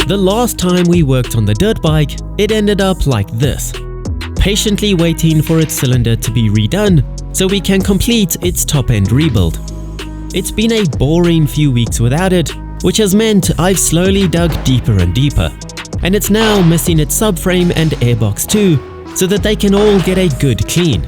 The last time we worked on the dirt bike, it ended up like this. Patiently waiting for its cylinder to be redone so we can complete its top-end rebuild. It's been a boring few weeks without it, which has meant I've slowly dug deeper and deeper. And it's now missing its subframe and airbox too, so that they can all get a good clean.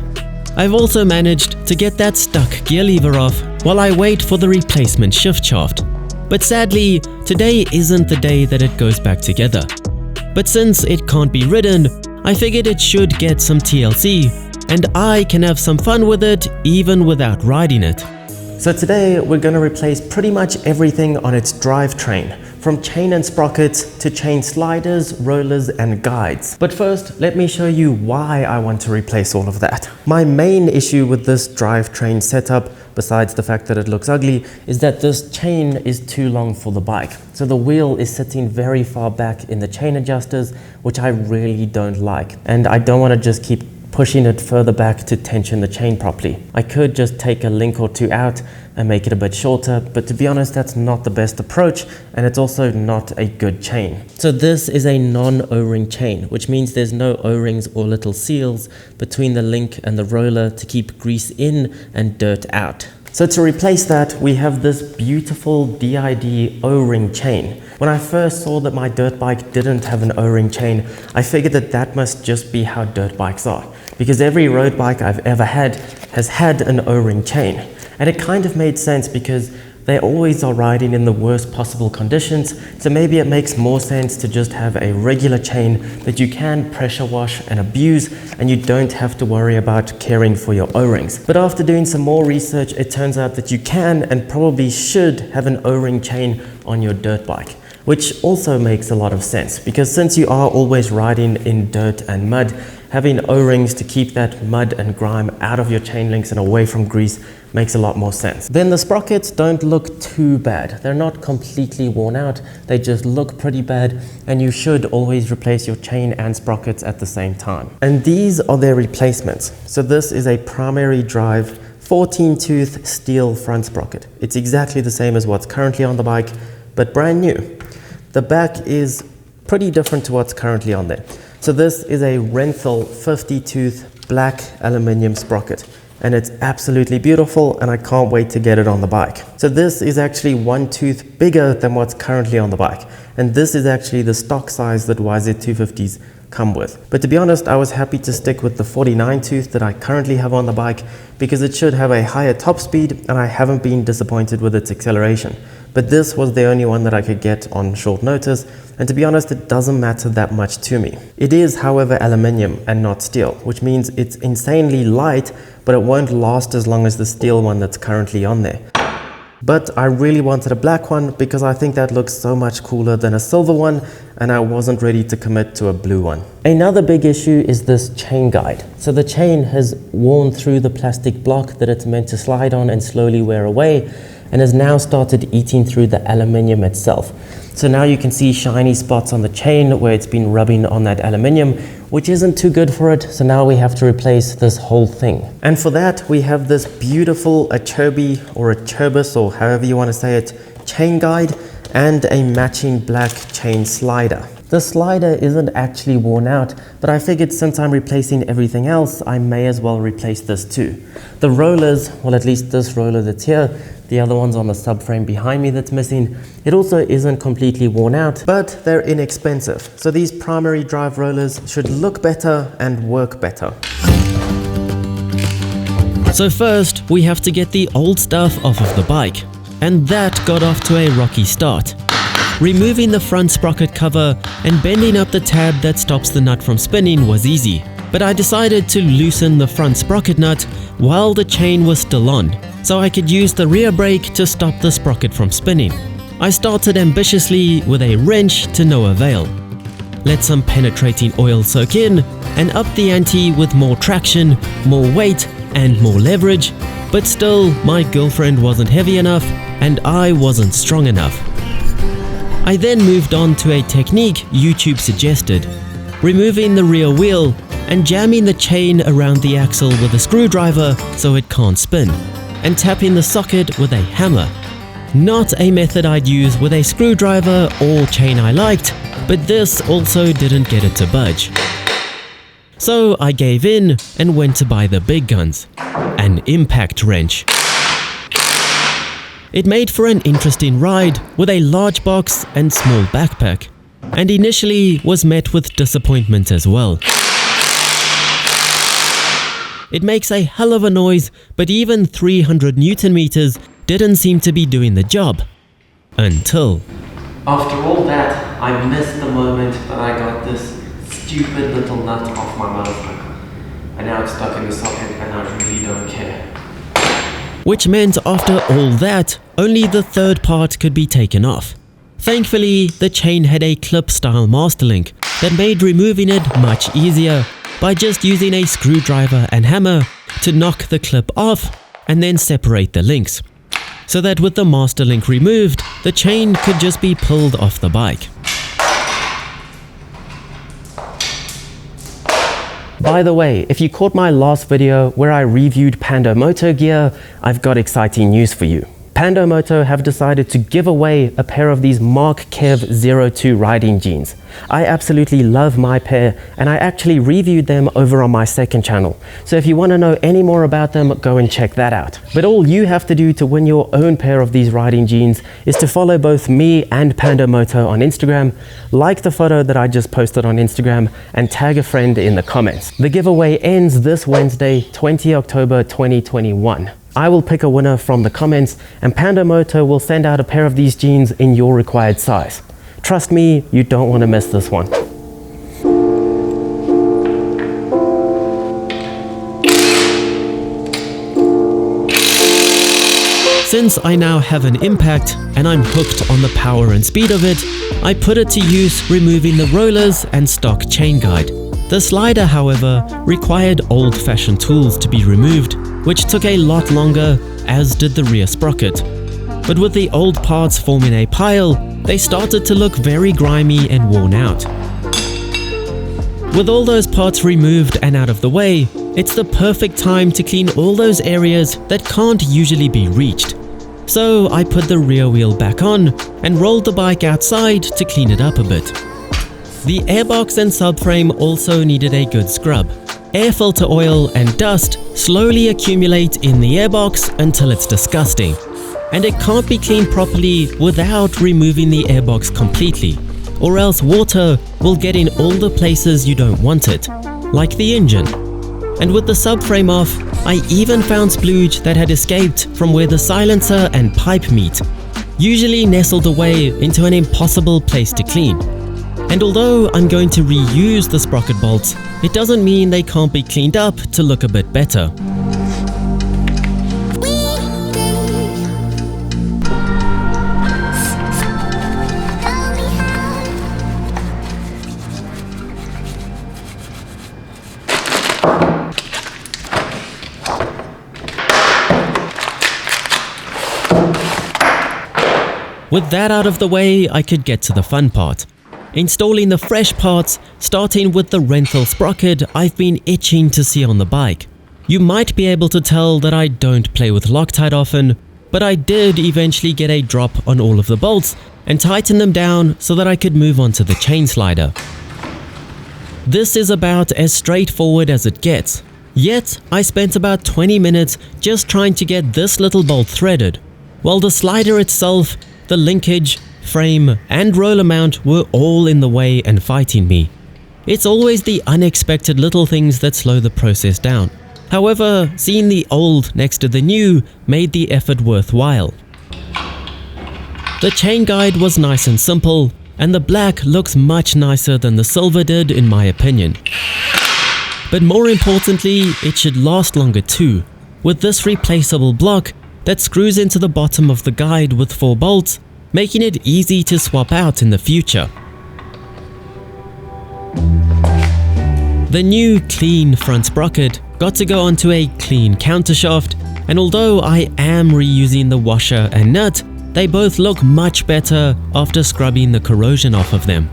I've also managed to get that stuck gear lever off while I wait for the replacement shift shaft. But sadly, today isn't the day that it goes back together. But since it can't be ridden, I figured it should get some TLC, and I can have some fun with it even without riding it. So today we're going to replace pretty much everything on its drivetrain, from chain and sprockets to chain sliders, rollers and guides. But first, let me show you why I want to replace all of that. My main issue with this drivetrain setup, besides the fact that it looks ugly, is that this chain is too long for the bike. So the wheel is sitting very far back in the chain adjusters, which I really don't like. And I don't want to just keep pushing it further back to tension the chain properly. I could just take a link or two out and make it a bit shorter, but to be honest, that's not the best approach, and it's also not a good chain. So this is a non-O-ring chain, which means there's no O-rings or little seals between the link and the roller to keep grease in and dirt out. So to replace that, we have this beautiful DID O-ring chain. When I first saw that my dirt bike didn't have an O-ring chain, I figured that that must just be how dirt bikes are, because every road bike I've ever had has had an O-ring chain. And it kind of made sense because they always are riding in the worst possible conditions, so maybe it makes more sense to just have a regular chain that you can pressure wash and abuse, and you don't have to worry about caring for your O-rings. But after doing some more research, it turns out that you can and probably should have an O-ring chain on your dirt bike, which also makes a lot of sense, because since you are always riding in dirt and mud, having O-rings to keep that mud and grime out of your chain links and away from grease makes a lot more sense. Then the sprockets don't look too bad. They're not completely worn out, they just look pretty bad, and you should always replace your chain and sprockets at the same time. And these are their replacements. So this is a primary drive 14-tooth steel front sprocket. It's exactly the same as what's currently on the bike, but brand new. The back is pretty different to what's currently on there. So this is a Renthal 50-tooth black aluminium sprocket, and it's absolutely beautiful, and I can't wait to get it on the bike. So this is actually one tooth bigger than what's currently on the bike, and this is actually the stock size that YZ250s come with. But to be honest, I was happy to stick with the 49 tooth that I currently have on the bike because it should have a higher top speed, and I haven't been disappointed with its acceleration. But this was the only one that I could get on short notice, and to be honest, it doesn't matter that much to me. It is, however, aluminium and not steel, which means it's insanely light, but it won't last as long as the steel one that's currently on there. But I really wanted a black one because I think that looks so much cooler than a silver one, and I wasn't ready to commit to a blue one. Another big issue is this chain guide. So the chain has worn through the plastic block that it's meant to slide on and slowly wear away, and has now started eating through the aluminium itself. So now you can see shiny spots on the chain where it's been rubbing on that aluminium, which isn't too good for it, so now we have to replace this whole thing. And for that, we have this beautiful Achobe or Achobus, or however you want to say it, chain guide and a matching black chain slider. The slider isn't actually worn out, but I figured since I'm replacing everything else, I may as well replace this too. The rollers, well, at least this roller that's here, the other one's on the subframe behind me that's missing, it also isn't completely worn out, but they're inexpensive. So these primary drive rollers should look better and work better. So first, we have to get the old stuff off of the bike, and that got off to a rocky start. Removing the front sprocket cover and bending up the tab that stops the nut from spinning was easy, but I decided to loosen the front sprocket nut while the chain was still on, so I could use the rear brake to stop the sprocket from spinning. I started ambitiously with a wrench to no avail. Let some penetrating oil soak in and up the ante with more traction, more weight and more leverage, but still my girlfriend wasn't heavy enough and I wasn't strong enough. I then moved on to a technique YouTube suggested, removing the rear wheel and jamming the chain around the axle with a screwdriver so it can't spin, and tapping the socket with a hammer. Not a method I'd use with a screwdriver or chain I liked, but this also didn't get it to budge. So I gave in and went to buy the big guns, an impact wrench. It made for an interesting ride with a large box and small backpack, and initially was met with disappointment as well. It makes a hell of a noise, but even 300 Newton meters didn't seem to be doing the job. Until... After all that, I missed the moment that I got this stupid little nut off my motorcycle. And now it's stuck in the socket and I really don't care. Which meant after all that, only the third part could be taken off. Thankfully, the chain had a clip-style master link that made removing it much easier by just using a screwdriver and hammer to knock the clip off and then separate the links, so that with the master link removed, the chain could just be pulled off the bike. By the way, if you caught my last video where I reviewed Pando Moto gear, I've got exciting news for you. Pando Moto have decided to give away a pair of these Mark Kev 02 riding jeans. I absolutely love my pair and I actually reviewed them over on my second channel. So if you want to know any more about them, go and check that out. But all you have to do to win your own pair of these riding jeans is to follow both me and Pando Moto on Instagram, like the photo that I just posted on Instagram, and tag a friend in the comments. The giveaway ends this Wednesday, 20 October 2021. I will pick a winner from the comments and Pando Moto will send out a pair of these jeans in your required size. Trust me, you don't want to miss this one. Since I now have an impact and I'm hooked on the power and speed of it, I put it to use removing the rollers and stock chain guide. The slider, however, required old-fashioned tools to be removed, which took a lot longer, as did the rear sprocket. But with the old parts forming a pile, they started to look very grimy and worn out. With all those parts removed and out of the way, it's the perfect time to clean all those areas that can't usually be reached. So I put the rear wheel back on and rolled the bike outside to clean it up a bit. The airbox and subframe also needed a good scrub. Air filter oil and dust slowly accumulate in the airbox until it's disgusting, and it can't be cleaned properly without removing the airbox completely, or else water will get in all the places you don't want it, like the engine. And with the subframe off, I even found splooge that had escaped from where the silencer and pipe meet, usually nestled away into an impossible place to clean. And although I'm going to reuse the sprocket bolts, it doesn't mean they can't be cleaned up to look a bit better. With that out of the way, I could get to the fun part. Installing the fresh parts, starting with the rental sprocket I've been itching to see on the bike. You might be able to tell that I don't play with Loctite often, but I did eventually get a drop on all of the bolts and tighten them down so that I could move on to the chain slider. This is about as straightforward as it gets, yet I spent about 20 minutes just trying to get this little bolt threaded, while the slider itself, the linkage, frame and roller mount were all in the way and fighting me. It's always the unexpected little things that slow the process down. However, seeing the old next to the new made the effort worthwhile. The chain guide was nice and simple, and the black looks much nicer than the silver did in my opinion. But more importantly, it should last longer too, with this replaceable block that screws into the bottom of the guide with 4 bolts, making it easy to swap out in the future. The new clean front sprocket got to go onto a clean countershaft, and although I am reusing the washer and nut, they both look much better after scrubbing the corrosion off of them.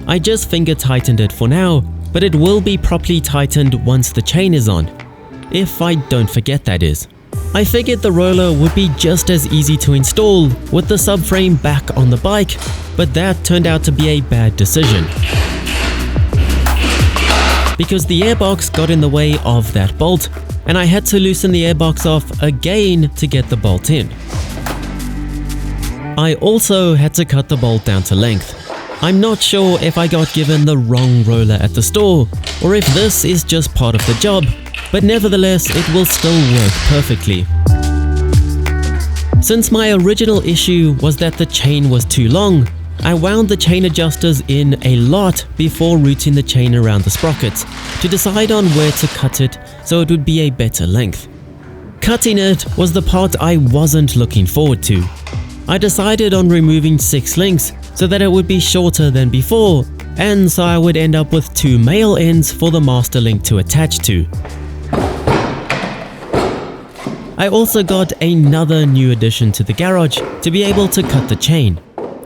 I just finger tightened it for now, but it will be properly tightened once the chain is on, if I don't forget that is. I figured the roller would be just as easy to install with the subframe back on the bike, but that turned out to be a bad decision, because the airbox got in the way of that bolt, and I had to loosen the airbox off again to get the bolt in. I also had to cut the bolt down to length. I'm not sure if I got given the wrong roller at the store, or if this is just part of the job, but nevertheless it will still work perfectly. Since my original issue was that the chain was too long, I wound the chain adjusters in a lot before routing the chain around the sprockets to decide on where to cut it so it would be a better length. Cutting it was the part I wasn't looking forward to. I decided on removing 6 links so that it would be shorter than before, and so I would end up with 2 male ends for the master link to attach to. I also got another new addition to the garage to be able to cut the chain.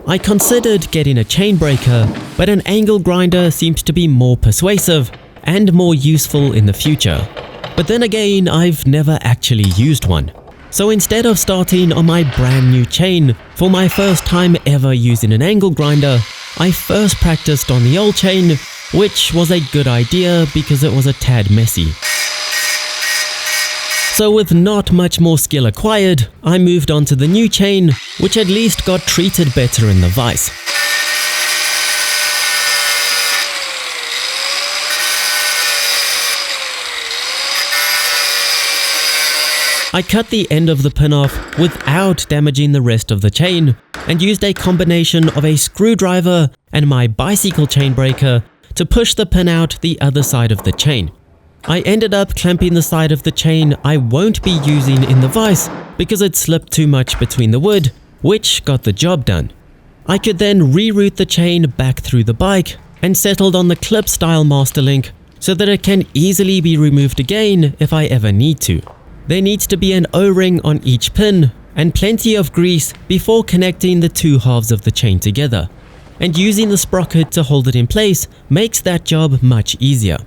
I considered getting a chain breaker, but an angle grinder seems to be more persuasive and more useful in the future. But then again, I've never actually used one. So instead of starting on my brand new chain for my first time ever using an angle grinder, I first practiced on the old chain, which was a good idea because it was a tad messy. So with not much more skill acquired, I moved on to the new chain, which at least got treated better in the vise. I cut the end of the pin off without damaging the rest of the chain, and used a combination of a screwdriver and my bicycle chain breaker to push the pin out the other side of the chain. I ended up clamping the side of the chain I won't be using in the vise because it slipped too much between the wood, which got the job done. I could then reroute the chain back through the bike and settled on the clip style master link so that it can easily be removed again if I ever need to. There needs to be an O-ring on each pin and plenty of grease before connecting the 2 halves of the chain together, and using the sprocket to hold it in place makes that job much easier.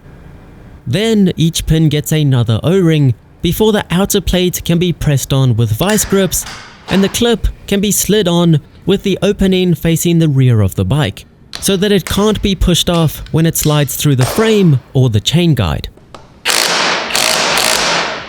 Then each pin gets another O-ring before the outer plate can be pressed on with vice grips, and the clip can be slid on with the opening facing the rear of the bike, so that it can't be pushed off when it slides through the frame or the chain guide.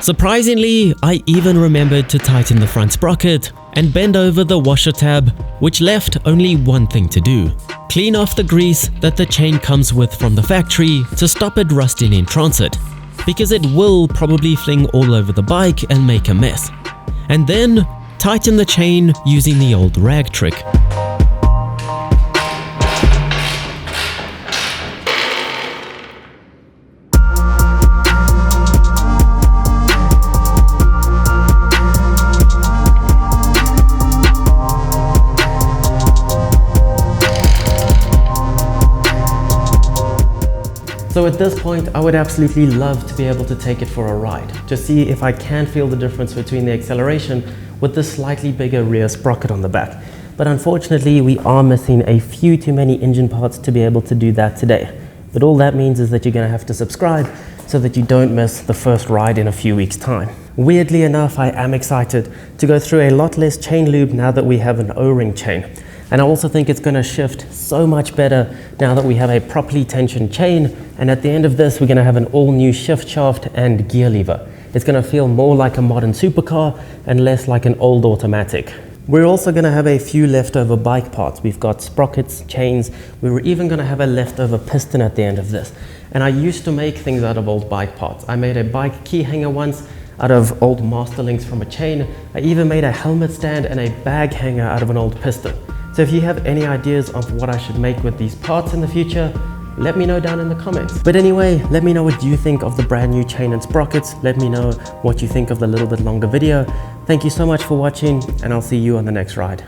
Surprisingly, I even remembered to tighten the front sprocket and bend over the washer tab, which left only one thing to do: clean off the grease that the chain comes with from the factory to stop it rusting in transit, because it will probably fling all over the bike and make a mess. And then tighten the chain using the old rag trick. So at this point, I would absolutely love to be able to take it for a ride, to see if I can feel the difference between the acceleration with the slightly bigger rear sprocket on the back. But unfortunately, we are missing a few too many engine parts to be able to do that today. But all that means is that you're going to have to subscribe so that you don't miss the first ride in a few weeks' time. Weirdly enough, I am excited to go through a lot less chain lube now that we have an O-ring chain. And I also think it's going to shift so much better now that we have a properly tensioned chain, and at the end of this we're going to have an all new shift shaft and gear lever. It's going to feel more like a modern supercar and less like an old automatic. We're also going to have a few leftover bike parts. We've got sprockets, chains, we were even going to have a leftover piston at the end of this. And I used to make things out of old bike parts. I made a bike key hanger once out of old master links from a chain. I even made a helmet stand and a bag hanger out of an old piston. So if you have any ideas of what I should make with these parts in the future, let me know down in the comments. But anyway, let me know what you think of the brand new chain and sprockets. Let me know what you think of the little bit longer video. Thank you so much for watching, and I'll see you on the next ride.